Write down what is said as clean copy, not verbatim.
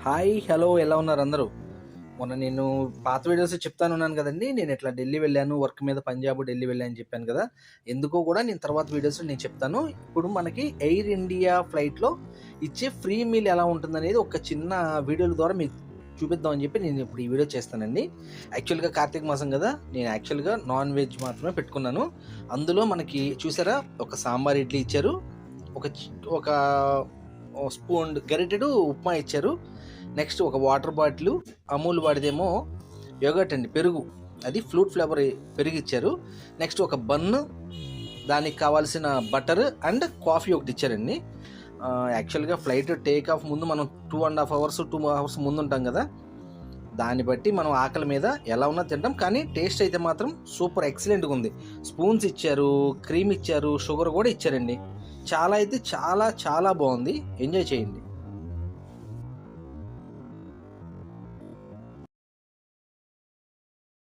Hi hello ఎలా ఉన్నారు అందరూ? మొన్న నేను పాత వీడియోస్ చెప్తాను ఉన్నాను కదండి. నేను ఇట్లా ఢిల్లీ వెళ్ళాను, వర్క్ మీద పంజాబ్ ఢిల్లీ వెళ్ళాను అని చెప్పాను కదా. ఎందుకో కూడా నేను తర్వాత వీడియోస్లో నేను చెప్తాను. ఇప్పుడు మనకి ఎయిర్ ఇండియా ఫ్లైట్లో ఇచ్చే ఫ్రీ మీల్ ఎలా ఉంటుందనేది ఒక చిన్న వీడియోల ద్వారా మీకు చూపిద్దాం అని చెప్పి నేను ఇప్పుడు ఈ వీడియో చేస్తానండి. యాక్చువల్గా కార్తీక మాసం కదా, నేను యాక్చువల్గా నాన్ వెజ్ మాత్రమే పెట్టుకున్నాను. అందులో మనకి చూసారా, ఒక సాంబార్ ఇడ్లీ ఇచ్చారు, ఒక ఒక స్పూన్ గరిటెడు ఉప్మా ఇచ్చారు. నెక్స్ట్ ఒక వాటర్ బాటిల్, అమూల్ వాడిదేమో యోగర్ట్ అండి, పెరుగు, అది ఫ్లూట్ ఫ్లేవర్ పెరుగు ఇచ్చారు. నెక్స్ట్ ఒక బన్ను, దానికి కావాల్సిన బటర్ అండ్ కాఫీ ఒకటి ఇచ్చారండి. యాక్చువల్గా ఫ్లైట్ టేక్ ఆఫ్ ముందు మనం 2.5 అవర్స్ 2 అవర్స్ ముందు ఉంటాం కదా, దాన్ని బట్టి మనం ఆకలి మీద ఎలా ఉన్నా తింటాం. కానీ టేస్ట్ అయితే మాత్రం సూపర్ ఎక్సలెంట్గా ఉంది. స్పూన్స్ ఇచ్చారు, క్రీమ్ ఇచ్చారు, షుగర్ కూడా ఇచ్చారండి. చాలా అయితే చాలా చాలా బాగుంది. ఎంజాయ్ చేయండి.